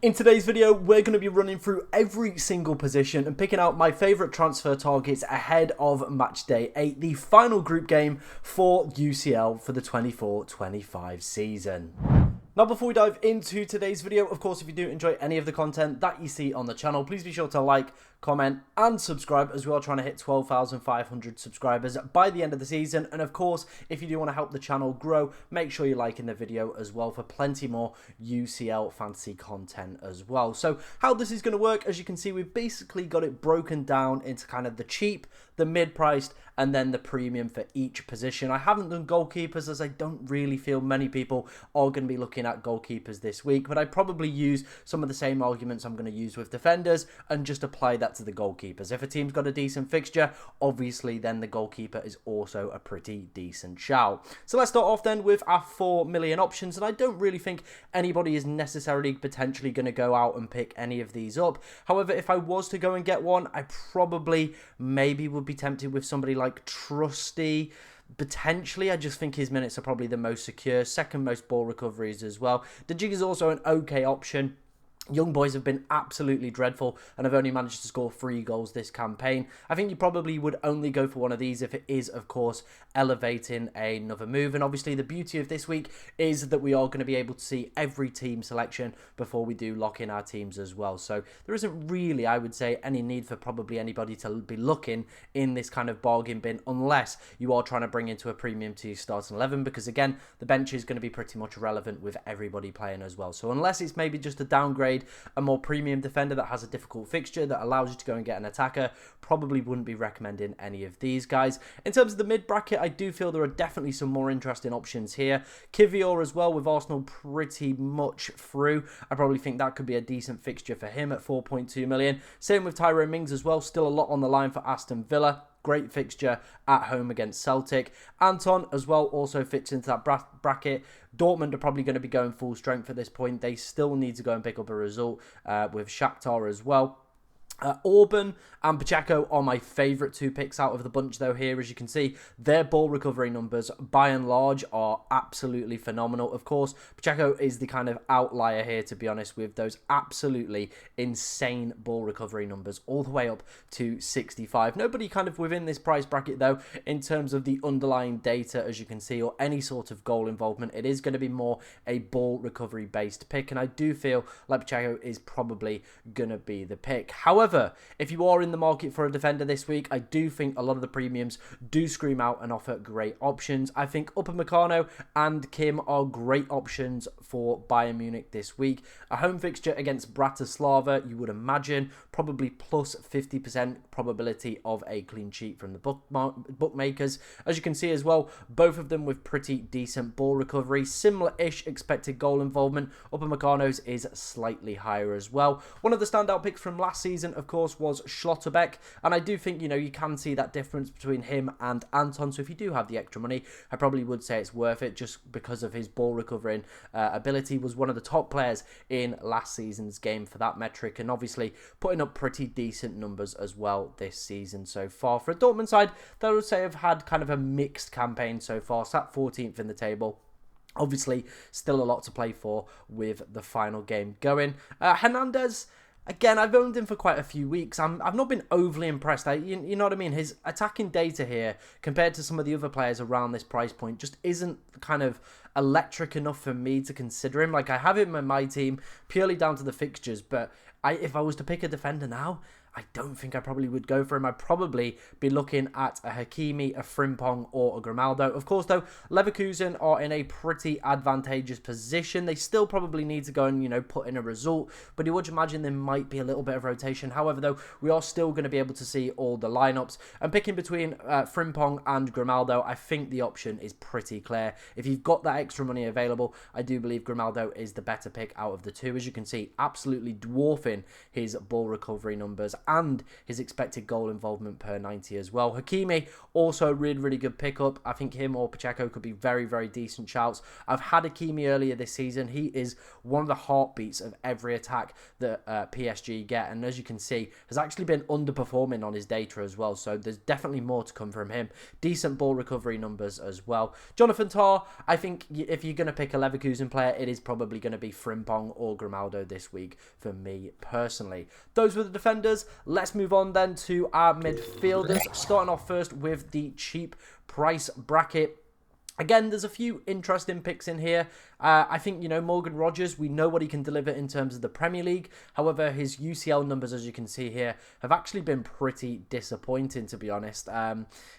In today's video, we're going to be running through every single position and picking out my favourite transfer targets ahead of Matchday 8, the final group game for UCL for the 24-25 season. Now, before we dive into today's video, of course, if you do enjoy any of the content that you see on the channel, please be sure to like, comment and subscribe, as we are trying to hit 12,500 subscribers by the end of the season. And of course, if you do want to help the channel grow, make sure you're liking the video as well for plenty more UCL fantasy content as well. So how this is going to work, as you can see, we've basically got it broken down into kind of the cheap, the mid-priced, and then the premium for each position. I haven't done goalkeepers, as I don't really feel many people are going to be looking at goalkeepers this week, but I probably use some of the same arguments I'm going to use with defenders and just apply that to the goalkeepers. If a team's got a decent fixture, obviously then the goalkeeper is also a pretty decent shout. So let's start off then with our 4 million options, and I don't really think anybody is necessarily potentially going to go out and pick any of these up. However, if I was to go and get one, I probably maybe would be tempted with somebody like Trusty. Potentially, I just think his minutes are probably the most secure, second most ball recoveries as well. De Gea is also an okay option. Young boys have been absolutely dreadful and have only managed to score 3 goals this campaign. I think you probably would only go for one of these if it is, of course, elevating another move. And obviously the beauty of this week is that we are going to be able to see every team selection before we do lock in our teams as well. So there isn't really, I would say, any need for probably anybody to be looking in this kind of bargain bin unless you are trying to bring into a premium to your starting 11, because again, the bench is going to be pretty much relevant with everybody playing as well. So unless it's maybe just a downgrade, a more premium defender that has a difficult fixture that allows you to go and get an attacker, probably wouldn't be recommending any of these guys. In terms of the mid bracket, I do feel there are definitely some more interesting options here. Kivior as well, with Arsenal pretty much through. I probably think that could be a decent fixture for him at 4.2 million. Same with Tyrone Mings as well, still a lot on the line for Aston Villa. Great fixture at home against Celtic. Anton as well also fits into that bracket. Dortmund are probably going to be going full strength at this point. They still need to go and pick up a result with Shakhtar as well. Orban and Pacheco are my favourite 2 picks out of the bunch though here. As you can see, their ball recovery numbers by and large are absolutely phenomenal. Of course, Pacheco is the kind of outlier here, to be honest, with those absolutely insane ball recovery numbers all the way up to 65. Nobody kind of within this price bracket though in terms of the underlying data, as you can see, or any sort of goal involvement. It is going to be more a ball recovery based pick, and I do feel like Pacheco is probably going to be the pick. However, if you are in the market for a defender this week, I do think a lot of the premiums do scream out and offer great options. I think Upamecano and Kim are great options for Bayern Munich this week. A home fixture against Bratislava, you would imagine, probably plus 50% probability of a clean sheet from the bookmakers. As you can see as well, both of them with pretty decent ball recovery, similar-ish expected goal involvement. Upamecano's is slightly higher as well. One of the standout picks from last season, of course, was Schlotterbeck, and I do think, you can see that difference between him and Anton. So if you do have the extra money, I probably would say it's worth it, just because of his ball recovering ability. Was one of the top players in last season's game for that metric, and obviously putting up pretty decent numbers as well this season so far. For a Dortmund side, they would say have had kind of a mixed campaign so far, sat 14th in the table. Obviously, still a lot to play for with the final game going. Hernandez, again, I've owned him for quite a few weeks. I've not been overly impressed. You know what I mean? His attacking data here, compared to some of the other players around this price point, just isn't kind of electric enough for me to consider him. Like, I have him in my team purely down to the fixtures, but if I was to pick a defender now, I don't think I probably would go for him. I'd probably be looking at a Hakimi, a Frimpong, or a Grimaldo. Of course, though, Leverkusen are in a pretty advantageous position. They still probably need to go and, put in a result, but you would imagine there might be a little bit of rotation. However, though, we are still going to be able to see all the lineups. And picking between Frimpong and Grimaldo, I think the option is pretty clear. If you've got that extra money available, I do believe Grimaldo is the better pick out of the two. As you can see, absolutely dwarfing his ball recovery numbers and his expected goal involvement per 90 as well. Hakimi, also a really, really good pickup. I think him or Pacheco could be very, very decent shouts. I've had Hakimi earlier this season. He is one of the heartbeats of every attack that PSG get, and as you can see, has actually been underperforming on his data as well, so there's definitely more to come from him. Decent ball recovery numbers as well. Jonathan Tah, I think if you're going to pick a Leverkusen player, it is probably going to be Frimpong or Grimaldo this week for me personally. Those were the defenders. Let's move on then to our midfielders. Starting off first with the cheap price bracket. Again, there's a few interesting picks in here. I think, Morgan Rogers, we know what he can deliver in terms of the Premier League. However, his UCL numbers, as you can see here, have actually been pretty disappointing, to be honest.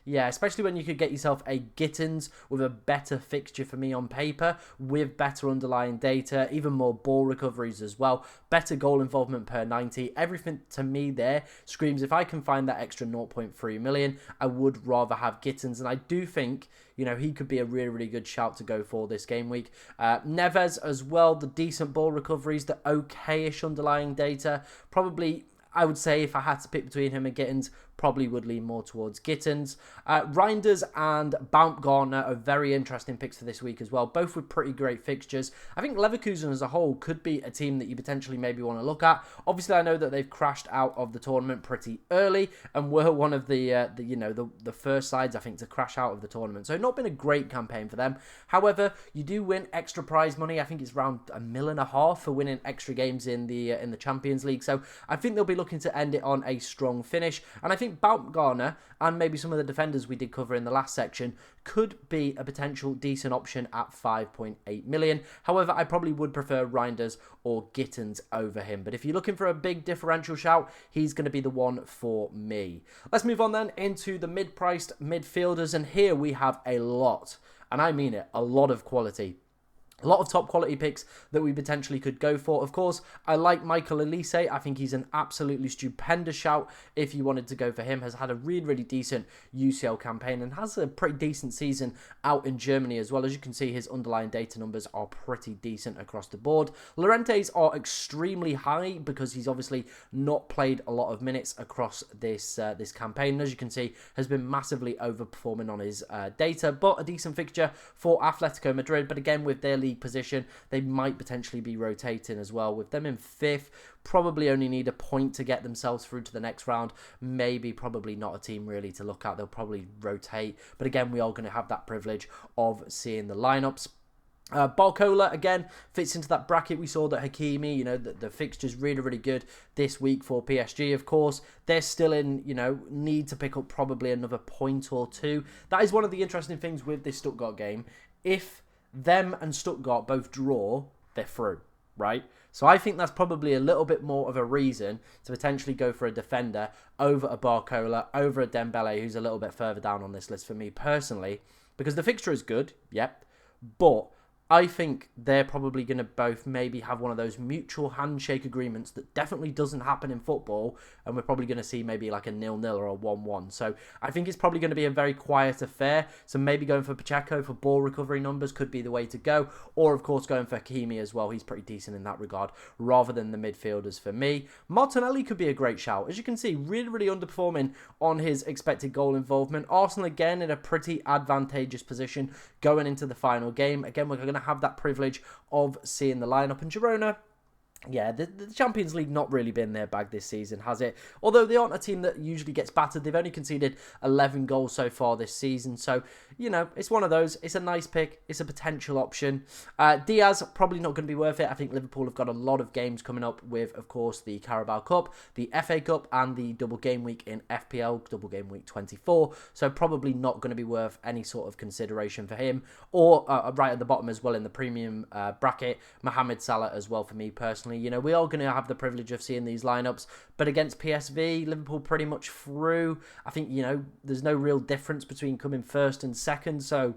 Yeah, especially when you could get yourself a Gittins with a better fixture for me on paper, with better underlying data, even more ball recoveries as well, better goal involvement per 90. Everything to me there screams, if I can find that extra 0.3 million, I would rather have Gittins. And I do think, he could be a really, really good shout to go for this game week. Neves as well, the decent ball recoveries, the okay-ish underlying data. Probably, I would say, if I had to pick between him and Gittins, probably would lean more towards Gittins. Reinders and Baumgartner are very interesting picks for this week as well, both with pretty great fixtures. I think Leverkusen as a whole could be a team that you potentially maybe want to look at. Obviously, I know that they've crashed out of the tournament pretty early and were one of the first sides, I think, to crash out of the tournament. So not been a great campaign for them. However, you do win extra prize money. I think it's around $1.5 million for winning extra games in the Champions League. So I think they'll be looking to end it on a strong finish. And I think Baumgartner and maybe some of the defenders we did cover in the last section could be a potential decent option at 5.8 million. However, I probably would prefer Reinders or Gittins over him. But if you're looking for a big differential shout, he's going to be the one for me. Let's move on then into the mid-priced midfielders. And here we have a lot, and I mean it, a lot of quality. A lot of top quality picks that we potentially could go for. Of course, I like Michael Elise. I think he's an absolutely stupendous shout if you wanted to go for him. Has had a really, really decent UCL campaign and has a pretty decent season out in Germany as well. As you can see, his underlying data numbers are pretty decent across the board. Llorente's are extremely high because he's obviously not played a lot of minutes across this campaign. And as you can see, has been massively overperforming on his data, but a decent fixture for Atletico Madrid. But again, with their league position, they might potentially be rotating as well. With them in 5th, probably only need a point to get themselves through to the next round. Maybe probably not a team really to look at. They'll probably rotate. But again, we are going to have that privilege of seeing the lineups. Barcola, again, fits into that bracket. We saw that Hakimi, the fixture's really, really good this week for PSG, of course. They're still in, need to pick up probably another point or two. That is one of the interesting things with this Stuttgart game. If them and Stuttgart both draw, they're through, right? So I think that's probably a little bit more of a reason to potentially go for a defender over a Barcola, over a Dembele, who's a little bit further down on this list for me personally, because the fixture is good, yep, but I think they're probably going to both maybe have one of those mutual handshake agreements that definitely doesn't happen in football, and we're probably going to see maybe like a 0-0 or a 1-1. So I think it's probably going to be a very quiet affair. So maybe going for Pacheco for ball recovery numbers could be the way to go, or of course going for Hakimi as well. He's pretty decent in that regard, rather than the midfielders for me. Martinelli could be a great shout. As you can see, really, really underperforming on his expected goal involvement. Arsenal again in a pretty advantageous position going into the final game. Again, we're going to have that privilege of seeing the lineup. And Girona, yeah, the Champions League not really been their bag this season, has it? Although they aren't a team that usually gets battered. They've only conceded 11 goals so far this season. So, it's one of those. It's a nice pick. It's a potential option. Diaz, probably not going to be worth it. I think Liverpool have got a lot of games coming up with, of course, the Carabao Cup, the FA Cup, and the double game week in FPL, double game week 24. So probably not going to be worth any sort of consideration for him. Or right at the bottom as well in the premium bracket, Mohamed Salah as well for me personally. We are going to have the privilege of seeing these lineups, but against PSV, Liverpool pretty much through. I think, there's no real difference between coming first and second, so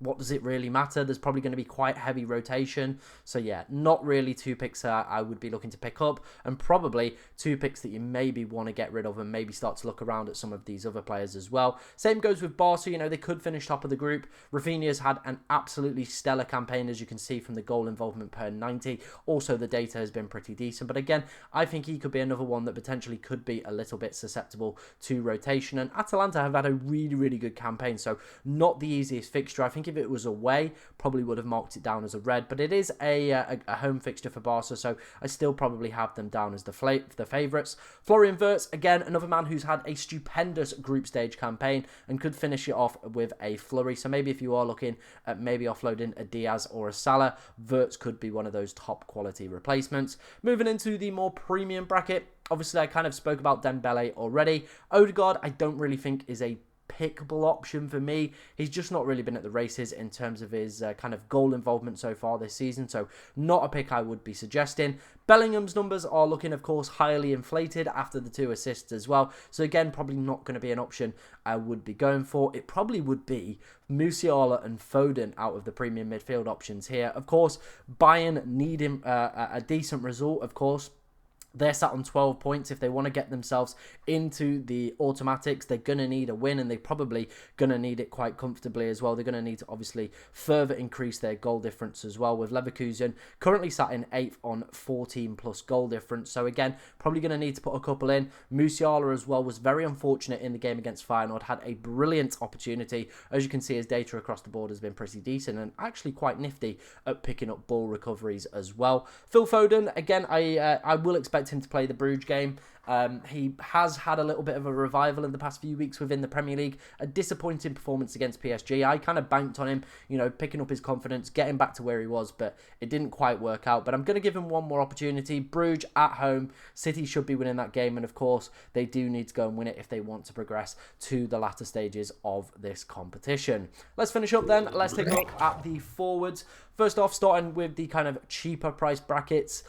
what does it really matter? There's probably going to be quite heavy rotation. So yeah, not really two picks I would be looking to pick up, and probably two picks that you maybe want to get rid of and maybe start to look around at some of these other players as well. Same goes with Barca. They could finish top of the group. Rafinha's had an absolutely stellar campaign, as you can see from the goal involvement per 90. Also, the data has been pretty decent. But again, I think he could be another one that potentially could be a little bit susceptible to rotation. And Atalanta have had a really, really good campaign. So not the easiest fixture. I think think if it was away, probably would have marked it down as a red, but it is a home fixture for Barca, so I still probably have them down as the favourites. Florian Wirtz, again, another man who's had a stupendous group stage campaign and could finish it off with a flurry. So maybe if you are looking at maybe offloading a Diaz or a Salah, Wirtz could be one of those top quality replacements. Moving into the more premium bracket, obviously I kind of spoke about Dembele already. Odegaard, I don't really think is a pickable option for me. He's just not really been at the races in terms of his kind of goal involvement so far this season, so not a pick I would be suggesting. Bellingham's numbers are looking, of course, highly inflated after the 2 assists as well, so again, probably not going to be an option I would be going for. It probably would be Musiala and Foden out of the premium midfield options here. Of course, Bayern need a decent result, of course. They're sat on 12 points. If they want to get themselves into the automatics, they're going to need a win, and they're probably going to need it quite comfortably as well. They're going to need to obviously further increase their goal difference as well, with Leverkusen currently sat in 8th on 14 plus goal difference. So again, probably going to need to put a couple in. Musiala as well was very unfortunate in the game against Feyenoord, had a brilliant opportunity. As you can see, his data across the board has been pretty decent and actually quite nifty at picking up ball recoveries as well. Phil Foden, again, I will expect him to play the Bruges game. He has had a little bit of a revival in the past few weeks within the Premier League. A disappointing performance against PSG. I kind of banked on him, picking up his confidence, getting back to where he was, but it didn't quite work out. But I'm going to give him one more opportunity. Bruges at home. City should be winning that game, and of course, they do need to go and win it if they want to progress to the latter stages of this competition. Let's finish up then. Let's take a look at the forwards. First off, starting with the kind of cheaper price brackets.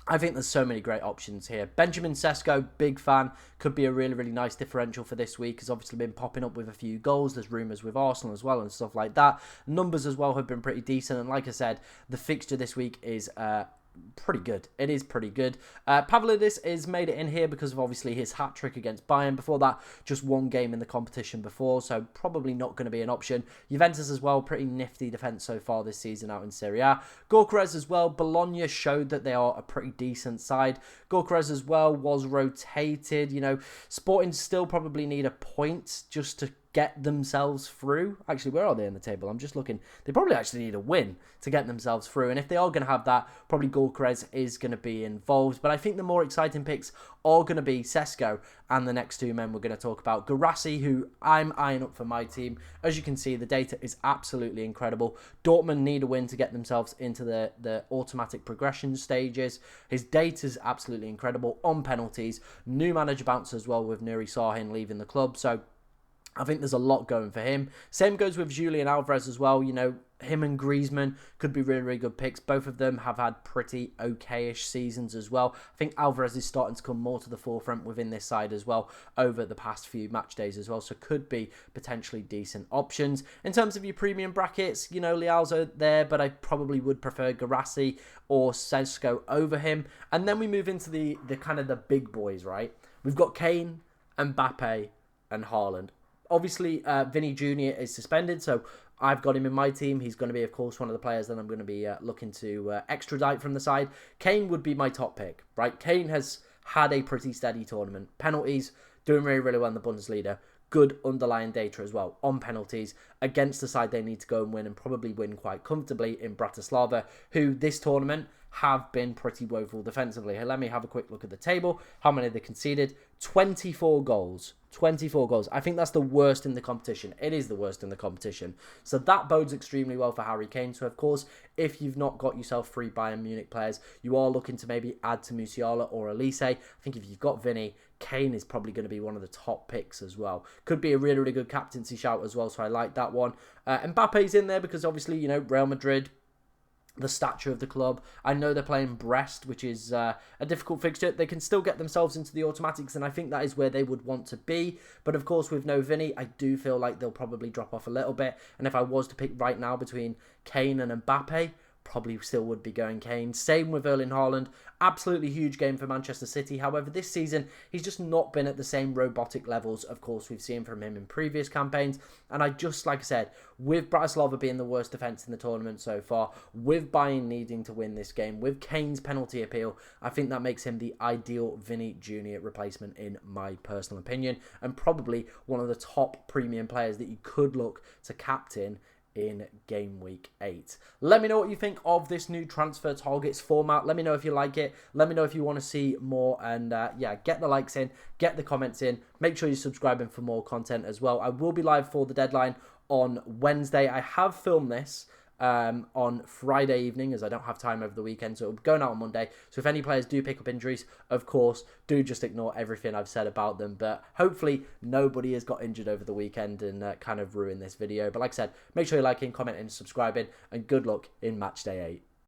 I think there's so many great options here. Benjamin Sesko, big fan. Could be a really, really nice differential for this week. Has obviously been popping up with a few goals. There's rumours with Arsenal as well and stuff like that. Numbers as well have been pretty decent. And like I said, the fixture this week is pretty good. It is pretty good. Pavlidis has made it in here because of obviously his hat-trick against Bayern. Before that, just one game in the competition before, so probably not going to be an option. Juventus as well, pretty nifty defence so far this season out in Serie A. Gyökeres as well. Bologna showed that they are a pretty decent side. Gyökeres as well was rotated. Sporting still probably need a point just to get themselves through. Actually, where are they in the table? I'm just looking. They probably actually need a win to get themselves through. And if they are going to have that, probably Gyökeres is going to be involved. But I think the more exciting picks are going to be Sesko and the next two men we're going to talk about. Guirassy, who I'm eyeing up for my team. As you can see, the data is absolutely incredible. Dortmund need a win to get themselves into the automatic progression stages. His data is absolutely incredible on penalties. New manager bounce as well with Nuri Sahin leaving the club. So I think there's a lot going for him. Same goes with Julian Alvarez as well. Him and Griezmann could be really, really good picks. Both of them have had pretty okay-ish seasons as well. I think Alvarez is starting to come more to the forefront within this side as well over the past few match days as well. So could be potentially decent options. In terms of your premium brackets, Leal's there, but I probably would prefer Guirassy or Sesko over him. And then we move into the kind of the big boys, right? We've got Kane, Mbappe, and Haaland. Obviously, Vinny Jr. is suspended, so I've got him in my team. He's going to be, of course, one of the players that I'm going to be looking to extradite from the side. Kane would be my top pick, right? Kane has had a pretty steady tournament. Penalties, doing really, really well in the Bundesliga. Good underlying data as well on penalties against the side they need to go and win, and probably win quite comfortably in Bratislava, who this tournament have been pretty woeful defensively. Let me have a quick look at the table. How many they conceded? 24 goals. 24 goals. I think that's the worst in the competition. It is the worst in the competition. So that bodes extremely well for Harry Kane. So, of course, if you've not got yourself 3 Bayern Munich players, you are looking to maybe add to Musiala or Elise. I think if you've got Vinny, Kane is probably going to be one of the top picks as well. Could be a really, really good captaincy shout as well. So I like that one. Mbappe's in there because obviously, Real Madrid, the stature of the club. I know they're playing Brest, which is a difficult fixture. They can still get themselves into the automatics, and I think that is where they would want to be. But of course, with no Vinny, I do feel like they'll probably drop off a little bit. And if I was to pick right now between Kane and Mbappe, probably still would be going Kane. Same with Erling Haaland. Absolutely huge game for Manchester City. However, this season, he's just not been at the same robotic levels, of course, we've seen from him in previous campaigns. And I just, like I said, with Bratislava being the worst defence in the tournament so far, with Bayern needing to win this game, with Kane's penalty appeal, I think that makes him the ideal Vinny Jr. replacement in my personal opinion, and probably one of the top premium players that you could look to captain in game week 8. Let me know what you think of this new transfer targets format. Let me know if you like it. Let me know if you want to see more. And yeah, get the likes in, get the comments in. Make sure you're subscribing for more content as well. I will be live for the deadline on Wednesday. I have filmed this on Friday evening, as I don't have time over the weekend, so it'll be going out on Monday. So if any players do pick up injuries, of course, do just ignore everything I've said about them. But hopefully nobody has got injured over the weekend and kind of ruined this video. But like I said, make sure you're liking, commenting, subscribing, and good luck in Matchday 8.